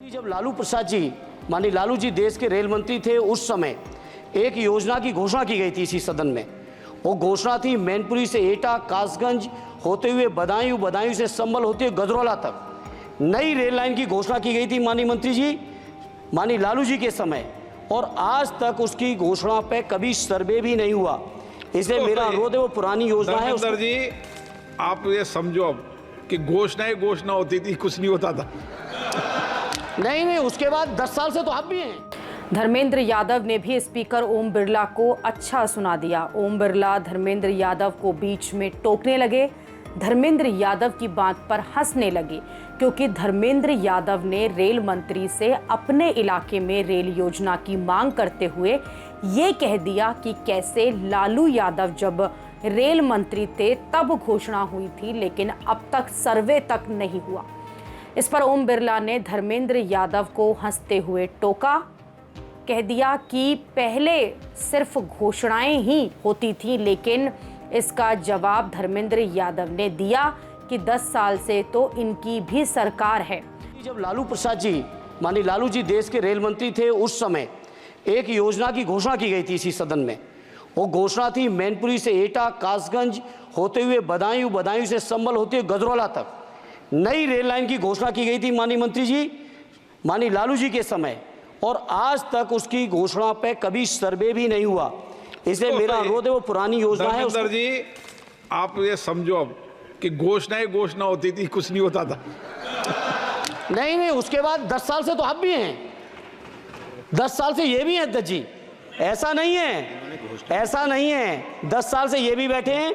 जब लालू प्रसाद जी माननीय लालू जी देश के रेल मंत्री थे, उस समय एक योजना की घोषणा की गई थी इसी सदन में। वो घोषणा थी मैनपुरी से एटा, कासगंज होते हुए बदायूं, बदायूं से संभल होते हुए गजरौला तक नई रेल लाइन की घोषणा की गई थी माननीय मंत्री जी, माननीय लालू जी के समय, और आज तक उसकी घोषणा पे कभी सर्वे भी नहीं हुआ। इसलिए मेरा अनुरोध है, वो पुरानी योजना है। धर्मेंद्र जी, आप ये समझो अब कि घोषणाएं घोषणा होती थी, कुछ नहीं होता था। नहीं, उसके बाद 10 साल से तो आप भी हैं। धर्मेंद्र यादव ने भी स्पीकर ओम बिरला को अच्छा सुना दिया। ओम बिरला धर्मेंद्र यादव को बीच में टोकने लगे, धर्मेंद्र यादव की बात पर हंसने लगे, क्योंकि धर्मेंद्र यादव ने रेल मंत्री से अपने इलाके में रेल योजना की मांग करते हुए ये कह दिया कि कैसे लालू यादव जब रेल मंत्री थे तब घोषणा हुई थी, लेकिन अब तक सर्वे तक नहीं हुआ। इस पर ओम बिरला ने धर्मेंद्र यादव को हंसते हुए टोका, कह दिया कि पहले सिर्फ घोषणाएं ही होती थी, लेकिन इसका जवाब धर्मेंद्र यादव ने दिया कि 10 साल से तो इनकी भी सरकार है। जब लालू प्रसाद जी माननीय लालू जी देश के रेल मंत्री थे, उस समय एक योजना की घोषणा की गई थी इसी सदन में। वो घोषणा थी मैनपुरी से एटा, कासगंज होते हुए बदायूं, बदायूं से संभल होते हुए गजरौला तक नई रेल लाइन की घोषणा की गई थी माननीय मंत्री जी, माननीय लालू जी के समय, और आज तक उसकी घोषणा पे कभी सर्वे भी नहीं हुआ। इसलिए मेरा अनुरोध है, वो पुरानी योजना है। धर्मेंद्र जी, आप ये समझो अब कि घोषणाएं घोषणा होती थी, कुछ नहीं होता था। नहीं, उसके बाद 10 साल से तो आप भी हैं, 10 साल से ये भी हैं अध्यक्ष जी। ऐसा नहीं है 10 साल से ये भी बैठे हैं।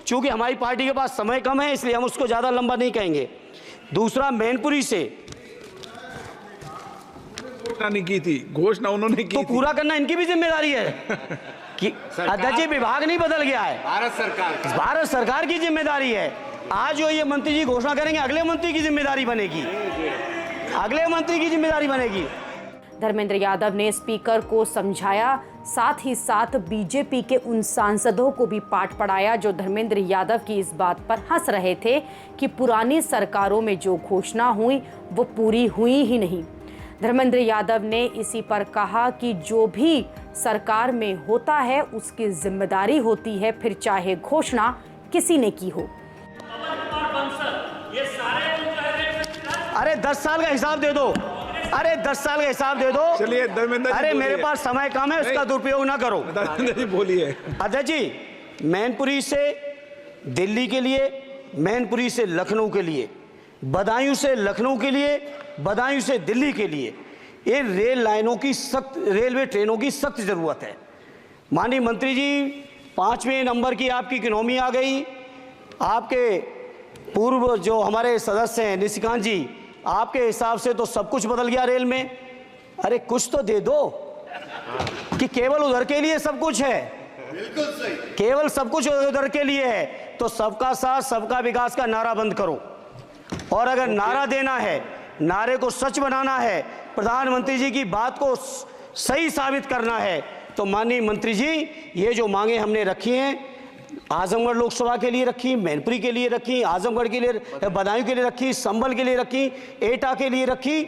चूंकि हमारी पार्टी के पास समय कम है, इसलिए हम उसको ज्यादा लंबा नहीं कहेंगे। दूसरा, मैनपुरी से घोषणा नहीं की थी, घोषणा उन्होंने की तो थी। पूरा करना इनकी भी जिम्मेदारी है कि अध्यक्ष जी, विभाग नहीं बदल गया है, भारत सरकार की जिम्मेदारी है। आज जो ये मंत्री जी घोषणा करेंगे, अगले मंत्री की जिम्मेदारी बनेगी, अगले मंत्री की जिम्मेदारी बनेगी। धर्मेंद्र यादव ने स्पीकर को समझाया, साथ ही साथ बीजेपी के उन सांसदों को भी पाठ पढ़ाया जो धर्मेंद्र यादव की इस बात पर हंस रहे थे कि पुरानी सरकारों में जो घोषणा हुई वो पूरी हुई ही नहीं। धर्मेंद्र यादव ने इसी पर कहा कि जो भी सरकार में होता है उसकी जिम्मेदारी होती है, फिर चाहे घोषणा किसी ने की हो। अरे 10 साल का हिसाब दे दो, अरे 10 साल का हिसाब दे दो। चलिए धर्मेंद्र जी, अरे मेरे पास समय कम है, उसका दुरुपयोग ना करो। धर्मेंद्र जी बोलिए। अध्यक्ष जी, मैनपुरी से दिल्ली के लिए, मैनपुरी से लखनऊ के लिए, बदायूं से लखनऊ के लिए, बदायूं से दिल्ली के लिए इन रेल लाइनों की सख्त, रेलवे ट्रेनों की सख्त जरूरत है। माननीय मंत्री जी, 5वें नंबर की आपकी इकोनॉमी आ गई। आपके पूर्व जो हमारे सदस्य हैं निशिकांत जी, आपके हिसाब से तो सब कुछ बदल गया रेल में। अरे कुछ तो दे दो कि केवल उधर के लिए सब कुछ है, बिल्कुल सही, केवल सब कुछ उधर के लिए है। तो सबका साथ सबका विकास का नारा बंद करो, और अगर नारा देना है, नारे को सच बनाना है, प्रधानमंत्री जी की बात को सही साबित करना है, तो माननीय मंत्री जी, ये जो मांगे हमने रखी हैं, आजमगढ़ लोकसभा के लिए रखी, मैनपुरी के लिए रखी, आजमगढ़ के लिए, बदायूं के लिए रखी, संभल के लिए रखी, एटा के लिए रखी,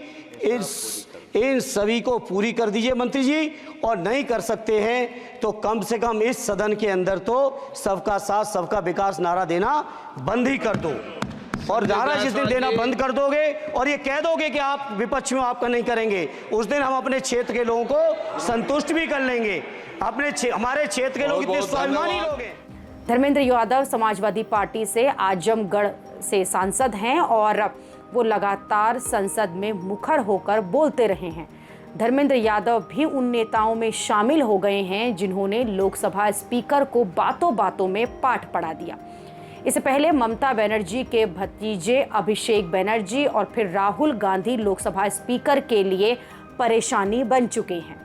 इन सभी को पूरी कर दीजिए मंत्री जी। और नहीं कर सकते हैं तो कम से कम इस सदन के अंदर तो सबका साथ सबका विकास नारा देना बंद ही कर दो। और नारा जिस दिन देना बंद कर दोगे और ये कह दोगे कि आप विपक्ष में आपका नहीं करेंगे, उस दिन हम अपने क्षेत्र के लोगों को संतुष्ट भी कर लेंगे। हमारे क्षेत्र के लोग इतने स्वाभिमानी लोग हैं। धर्मेंद्र यादव समाजवादी पार्टी से आजमगढ़ से सांसद हैं और वो लगातार संसद में मुखर होकर बोलते रहे हैं। धर्मेंद्र यादव भी उन नेताओं में शामिल हो गए हैं जिन्होंने लोकसभा स्पीकर को बातों बातों में पाठ पढ़ा दिया। इससे पहले ममता बनर्जी के भतीजे अभिषेक बनर्जी और फिर राहुल गांधी लोकसभा स्पीकर के लिए परेशानी बन चुके हैं।